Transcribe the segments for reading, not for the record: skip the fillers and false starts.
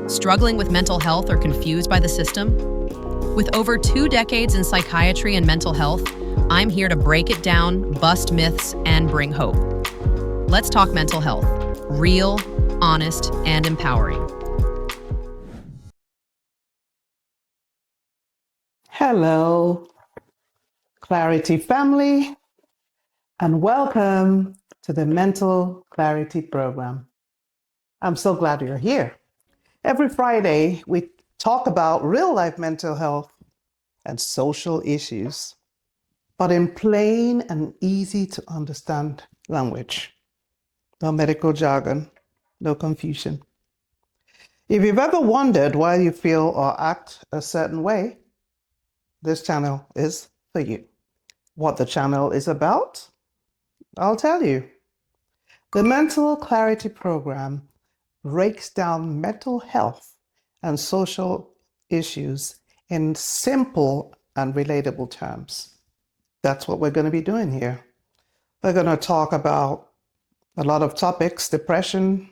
Struggling with mental health or confused by the system? With over 2 decades in psychiatry and mental health, I'm here to break it down, bust myths, and bring hope. Let's talk mental health. Real, honest, and empowering. Hello, Clarity family, and welcome to the Mental Clarity Program. I'm so glad you're here. Every Friday, we talk about real-life mental health and social issues, but in plain and easy to understand language. No medical jargon, no confusion. If you've ever wondered why you feel or act a certain way, this channel is for you. What the channel is about? I'll tell you. The Mental Clarity Program breaks down mental health and social issues in simple and relatable terms. That's what we're going to be doing here. We're going to talk about a lot of topics: depression,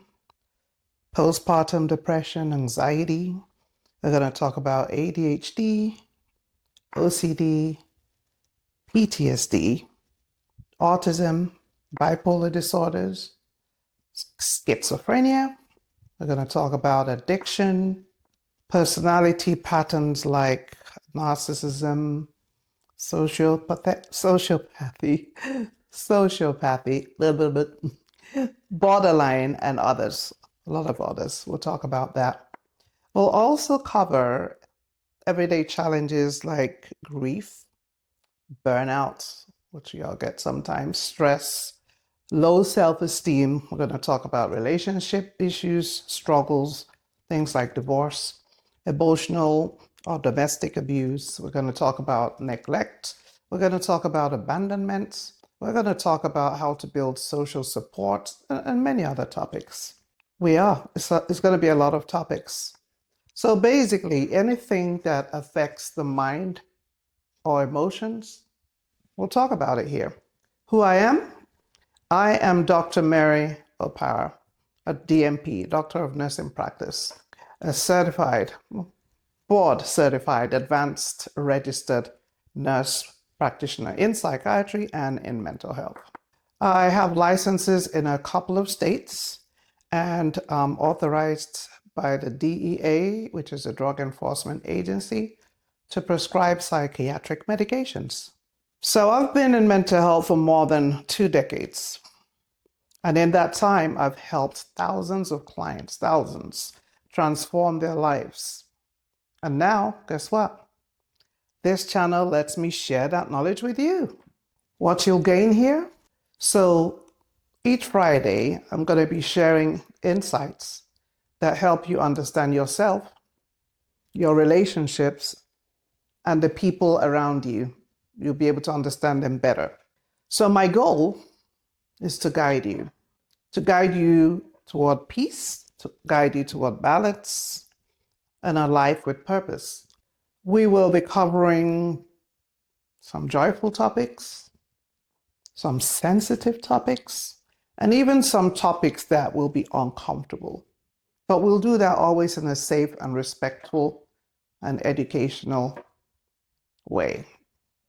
postpartum depression, anxiety. We're going to talk about ADHD, OCD, PTSD, autism, bipolar disorders, schizophrenia. We're going to talk about addiction, personality patterns like narcissism, sociopathy, little bit, borderline, and others, a lot of others. We'll talk about that. We'll also cover everyday challenges like grief, burnout, which we all get sometimes, stress, low self-esteem. We're going to talk about relationship issues, struggles, things like divorce, emotional or domestic abuse. We're going to talk about neglect. We're going to talk about abandonment. We're going to talk about how to build social support and many other topics. It's going to be a lot of topics. So basically, anything that affects the mind or emotions, we'll talk about it here. Who I am? I am Dr. Mary Opara, a DNP, Doctor of Nursing Practice, a certified, board-certified, advanced registered nurse practitioner in psychiatry and in mental health. I have licenses in a couple of states and authorized by the DEA, which is a drug enforcement agency, to prescribe psychiatric medications. So I've been in mental health for more than 2 decades. And in that time, I've helped thousands of clients, transform their lives. And now, guess what? This channel lets me share that knowledge with you. What you'll gain here? So each Friday, I'm going to be sharing insights that help you understand yourself, your relationships, and the people around you. You'll be able to understand them better. So my goal is to guide you toward peace, to guide you toward balance, and a life with purpose. We will be covering some joyful topics, some sensitive topics, and even some topics that will be uncomfortable. But we'll do that always in a safe and respectful and educational way,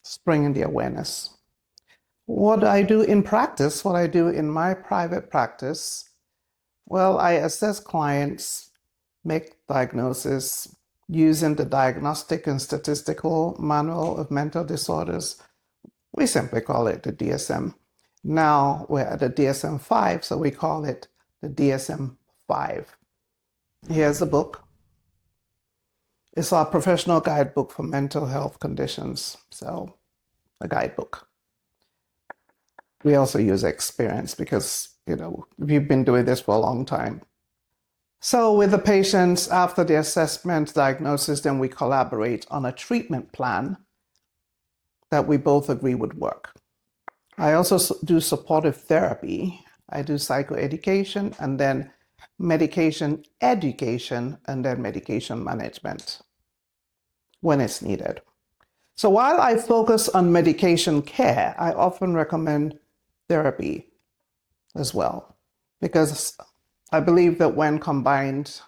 just bringing the awareness. What I do in practice, what I do in my private practice, well, I assess clients, make diagnosis using the Diagnostic and Statistical Manual of Mental Disorders. We simply call it the DSM. Now we're at the DSM-5, so we call it the DSM-5. Here's the book. It's our professional guidebook for mental health conditions, so a guidebook. We also use experience because, we've been doing this for a long time. So with the patients, after the assessment, diagnosis, then we collaborate on a treatment plan that we both agree would work. I also do supportive therapy. I do psychoeducation and then medication education and then medication management when it's needed. So while I focus on medication care, I often recommend therapy as well, because I believe that when combined,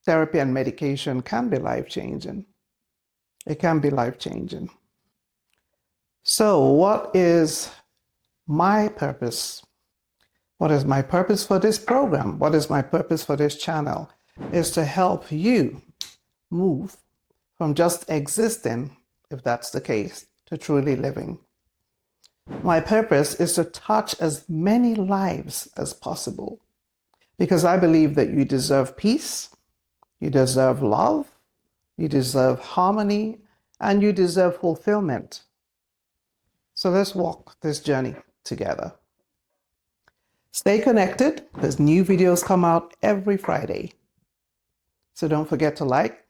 therapy and medication can be life-changing. It can be life-changing. So what is my purpose? What is my purpose for this program? What is my purpose for this channel? Is to help you move from just existing, if that's the case, to truly living. My purpose is to touch as many lives as possible, because I believe that you deserve peace, you deserve love, you deserve harmony, and you deserve fulfillment. So let's walk this journey together. Stay connected because new videos come out every Friday. So don't forget to like,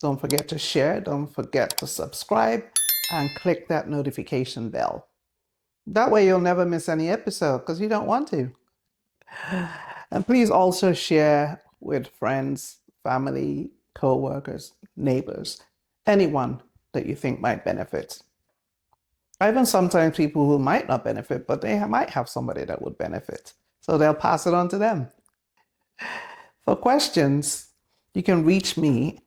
don't forget to share, don't forget to subscribe, and click that notification bell. That way you'll never miss any episode because you don't want to. And please also share with friends, family, co-workers, neighbors, anyone that you think might benefit. Even sometimes people who might not benefit, but they might have somebody that would benefit. So they'll pass it on to them. For questions, you can reach me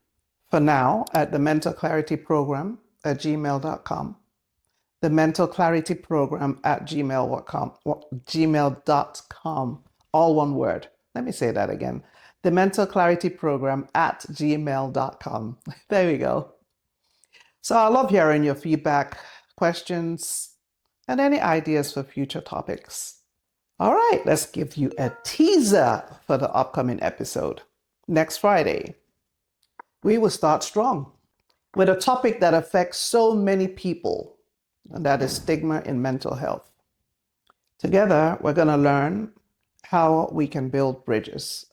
for now at thementalclarityprogram@gmail.com. Thementalclarityprogram@gmail.com. All one word. Let me say that again. Thementalclarityprogram@gmail.com. There we go. So I love hearing your feedback, questions, and any ideas for future topics. All right, let's give you a teaser for the upcoming episode. Next Friday, we will start strong with a topic that affects so many people, and that is stigma in mental health. Together, we're going to learn how we can build bridges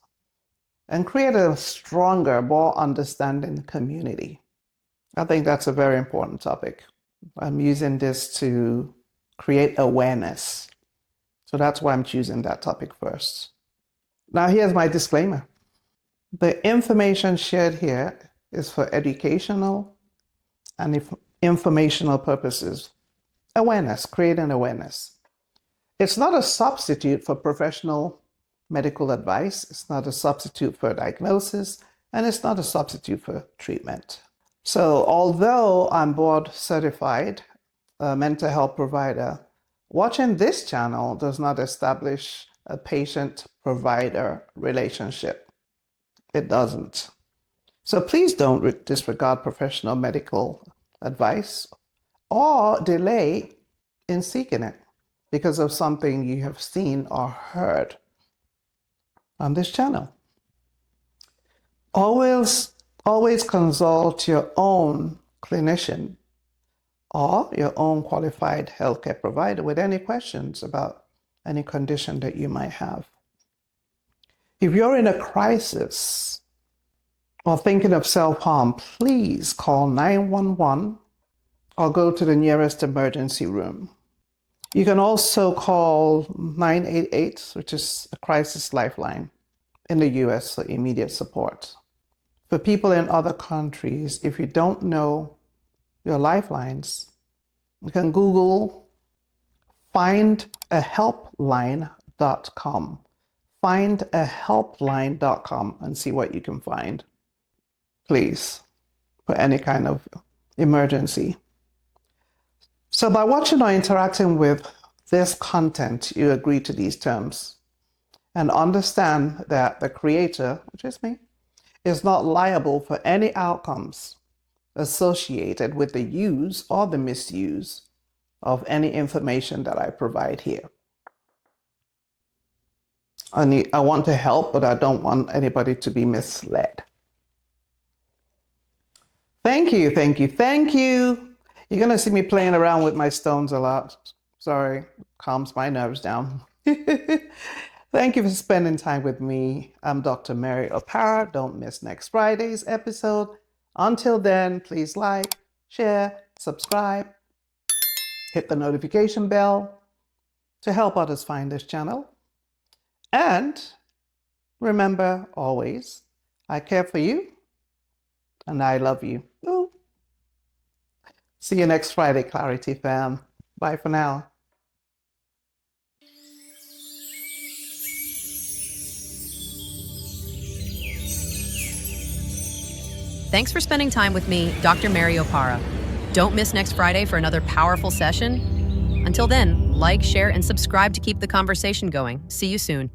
and create a stronger, more understanding community. I think that's a very important topic. I'm using this to create awareness. So that's why I'm choosing that topic first. Now, here's my disclaimer. The information shared here is for educational and informational purposes. Awareness, creating awareness. It's not a substitute for professional medical advice. It's not a substitute for diagnosis, and it's not a substitute for treatment. So although I'm board certified mental health provider, watching this channel does not establish a patient-provider relationship. It doesn't. So please don't disregard professional medical advice or delay in seeking it because of something you have seen or heard on this channel. Always consult your own clinician or your own qualified healthcare provider with any questions about any condition that you might have. If you're in a crisis or thinking of self-harm, please call 911 or go to the nearest emergency room. You can also call 988, which is a crisis lifeline in the US for immediate support. For people in other countries, if you don't know your lifelines, you can Google findahelpline.com. Findahelpline.com and see what you can find, please, for any kind of emergency. So by watching or interacting with this content, you agree to these terms and understand that the creator, which is me, is not liable for any outcomes associated with the use or the misuse of any information that I provide here. I want to help, but I don't want anybody to be misled. Thank you, thank you, thank you. You're going to see me playing around with my stones a lot. Sorry, calms my nerves down. Thank you for spending time with me. I'm Dr. Mary Opara. Don't miss next Friday's episode. Until then, please like, share, subscribe, hit the notification bell to help others find this channel. And remember always, I care for you and I love you. Ooh. See you next Friday, Clarity fam. Bye for now. Thanks for spending time with me, Dr. Mary Opara. Don't miss next Friday for another powerful session. Until then, like, share, and subscribe to keep the conversation going. See you soon.